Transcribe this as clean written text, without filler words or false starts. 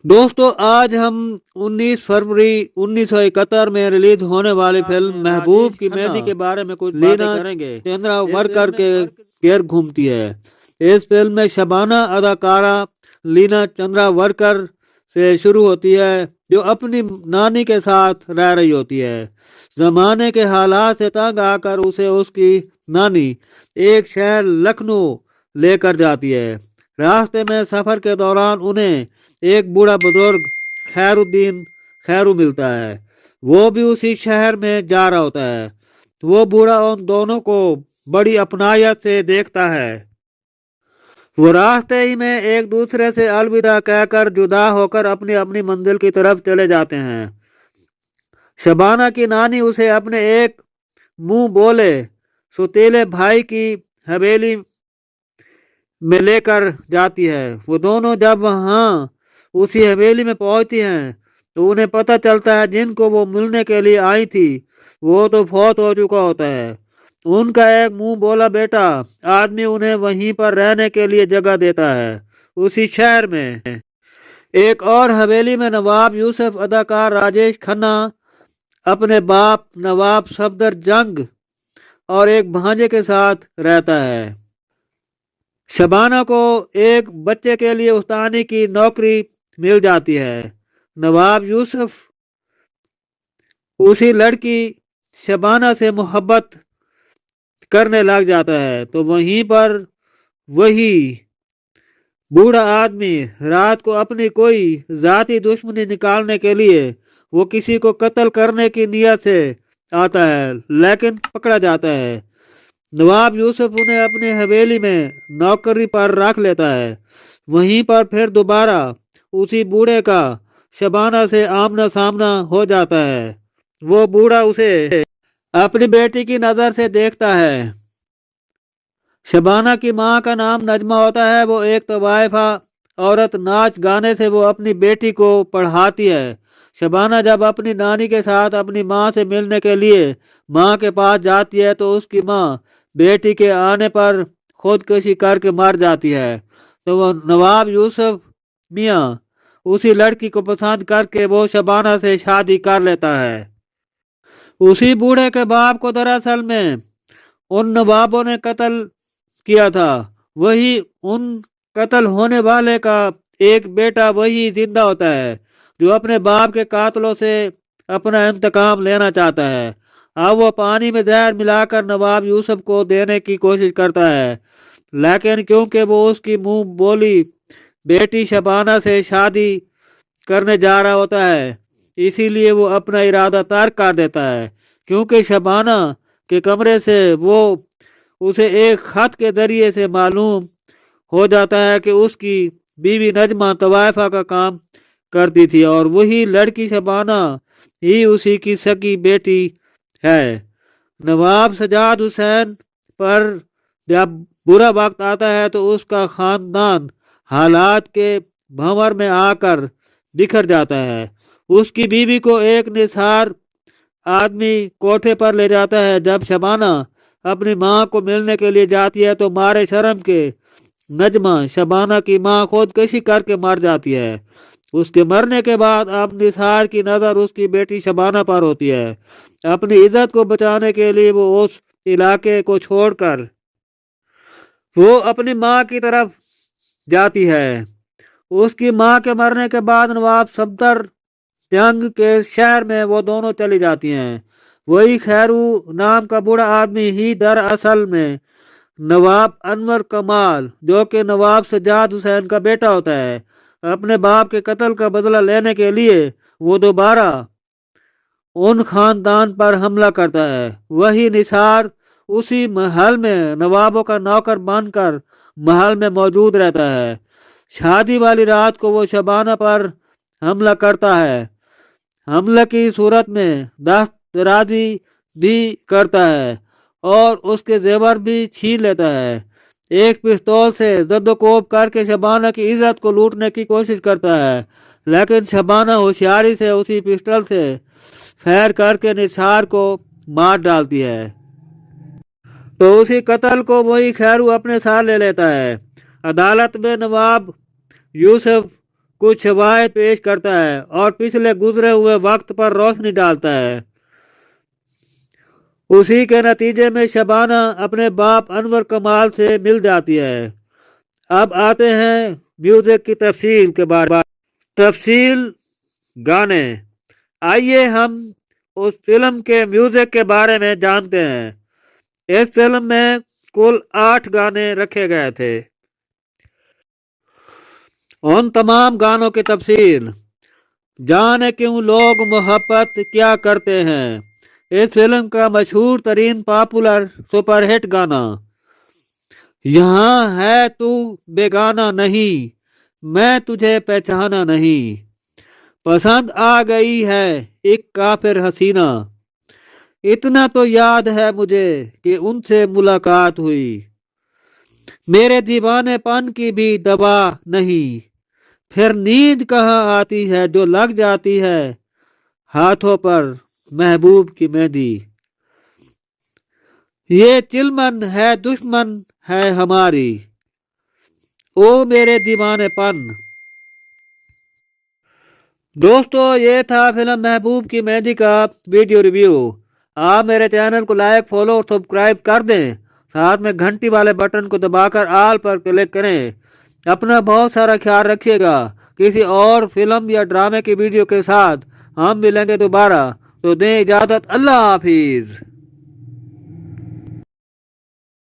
दोस्तों आज हम 19 फरवरी 1971 में रिलीज होने वाली फिल्म महबूब की मेहंदी के बारे में कुछ बातें करेंगे। चंद्रावर्कर के घेर घूमती है। इस फिल्म में शबाना अदाकारा लीना चंद्रावर्कर से शुरू होती है, जो अपनी नानी के साथ रह रही होती है। जमाने के हालात से तंग आकर उसे उसकी नानी एक शहर लखनऊ लेकर जाती है। रास्ते में सफर के दौरान उन्हें एक बूढ़ा बुजुर्ग खैरुद्दीन खैरू मिलता है। वो भी उसी शहर में जा रहा होता है। वो बूढ़ा उन दोनों को बड़ी अपनायत से देखता है। वो रास्ते ही में एक दूसरे से अलविदा कहकर जुदा होकर अपनी अपनी मंजिल की तरफ चले जाते हैं। शबाना की नानी उसे अपने एक मुंह बोले सुतीले भाई की हवेली में लेकर जाती है। वो दोनों जब वहाँ उसी हवेली में पहुंचती हैं तो उन्हें पता चलता है जिनको वो मिलने के लिए आई थी वो तो फौत हो चुका होता है। उनका एक मुंह बोला बेटा आदमी उन्हें वहीं पर रहने के लिए जगह देता है उसी शहर में। एक और हवेली में नवाब यूसुफ अदाकार राजेश खन्ना अपने बाप नवाब सफदर जंग और एक भांजे के साथ रहता है। शबाना को एक बच्चे के लिए उस्तानी की नौकरी मिल जाती है। नवाब यूसुफ उसी लड़की शबाना से मोहब्बत करने लग जाता है तो वहीं पर वही बूढ़ा आदमी रात को अपनी कोई जाती दुश्मनी निकालने के लिए वो किसी को कत्ल करने की नियत से आता है, लेकिन पकड़ा जाता है। नवाब यूसुफ उन्हें अपनी हवेली में नौकरी पर रख लेता है। वहीं पर फिर दोबारा उसी बूढ़े का शबाना से आमना सामना हो जाता है। वो बूढ़ा उसे अपनी बेटी की नजर से देखता है। शबाना की माँ का नाम नजमा होता है। वो एक तवाइफा औरत नाच गाने से वो अपनी बेटी को पढ़ाती है। शबाना जब अपनी नानी के साथ अपनी माँ से मिलने के लिए माँ के पास जाती है तो उसकी माँ बेटी के आने पर खुदकुशी करके मर जाती है। तो वो नवाब यूसुफ मियाँ उसी लड़की को पसंद करके वो शबाना से शादी कर लेता है। उसी बूढ़े के बाप को दरअसल में उन नवाबों ने कत्ल किया था। वही उन कत्ल होने वाले का एक बेटा वही जिंदा होता है जो अपने बाप के कातलों से अपना इंतकाम लेना चाहता है। अब वो पानी में जहर मिलाकर नवाब यूसुफ को देने की कोशिश करता है, लेकिन क्योंकि वो उसकी मुंह बोली बेटी शबाना से शादी करने जा रहा होता है इसीलिए वो अपना इरादा तर्क कर देता है। क्योंकि शबाना के कमरे से वो उसे एक खत के जरिए से मालूम हो जाता है कि उसकी बीवी नजमा तवाइफा का काम करती थी और वही लड़की शबाना ही उसी की सगी बेटी है। नवाब सजाद हुसैन पर जब बुरा वक्त आता है तो उसका खानदान हालात के भंवर में आकर बिखर जाता है। उसकी बीवी को एक निसार आदमी कोठे पर ले जाता है। जब शबाना अपनी माँ को मिलने के लिए जाती है तो मारे शर्म के नजमा शबाना की माँ खुदकुशी करके मर जाती है। उसके मरने के बाद अब निसार की नजर उसकी बेटी शबाना पर होती है। अपनी इज्जत को बचाने के लिए वो उस इलाके को छोड़कर वो अपनी माँ की तरफ जाती है। उसकी माँ के मरने के बाद नवाब सफदर जंग के शहर में वो दोनों चली जाती हैं। वही खैरू नाम का बूढ़ा आदमी ही दरअसल में नवाब अनवर कमाल जो कि नवाब सजाद हुसैन का बेटा होता है। अपने बाप के कत्ल का बदला लेने के लिए वो दोबारा उन खानदान पर हमला करता है। वही निसार उसी महल में नवाबों का नौकर बनकर महल में मौजूद रहता है। शादी वाली रात को वो शबाना पर हमला करता है। हमले की सूरत में दस्तराजी भी करता है और उसके जेवर भी छीन लेता है। एक पिस्तौल से जद्दोकोब करके शबाना की इज्जत को लूटने की कोशिश करता है, लेकिन शबाना होशियारी से उसी पिस्टल से फायर करके निसार को मार डालती है। तो उसी कत्ल को वही खैरू अपने साथ ले लेता है। अदालत में नवाब यूसुफ कुछ शवायद पेश करता है और पिछले गुजरे हुए वक्त पर रोशनी डालता है। उसी के नतीजे में शबाना अपने बाप अनवर कमाल से मिल जाती है। अब आते हैं म्यूजिक की तफसील के बारे में। तफसील गाने। आइए हम उस फिल्म के म्यूजिक के बारे में जानते हैं। इस फिल्म में कुल 8 गाने रखे गए थे। उन तमाम गानों की तफसील। जाने क्यों लोग मोहब्बत क्या करते हैं, इस फिल्म का मशहूर तरीन पॉपुलर सुपरहिट गाना। यहाँ है तू बेगाना नहीं, मैं तुझे पहचाना नहीं, पसंद आ गई है एक काफिर हसीना, इतना तो याद है मुझे कि उनसे मुलाकात हुई, मेरे दीवानेपन की भी दवा नहीं, फिर नींद कहाँ आती है जो लग जाती है हाथों पर महबूब की मेहंदी, ये चिलमन है दुश्मन है हमारी, ओ मेरे दीवानेपन। दोस्तों, ये था फिल्म महबूब की मेहंदी का वीडियो रिव्यू। आप मेरे चैनल को लाइक, फॉलो और सब्सक्राइब कर दें। साथ में घंटी वाले बटन को दबाकर ऑल पर क्लिक करें। अपना बहुत सारा ख्याल रखिएगा। किसी और फिल्म या ड्रामे की वीडियो के साथ हम मिलेंगे दोबारा। तो दें इजाजत। अल्लाह हाफिज।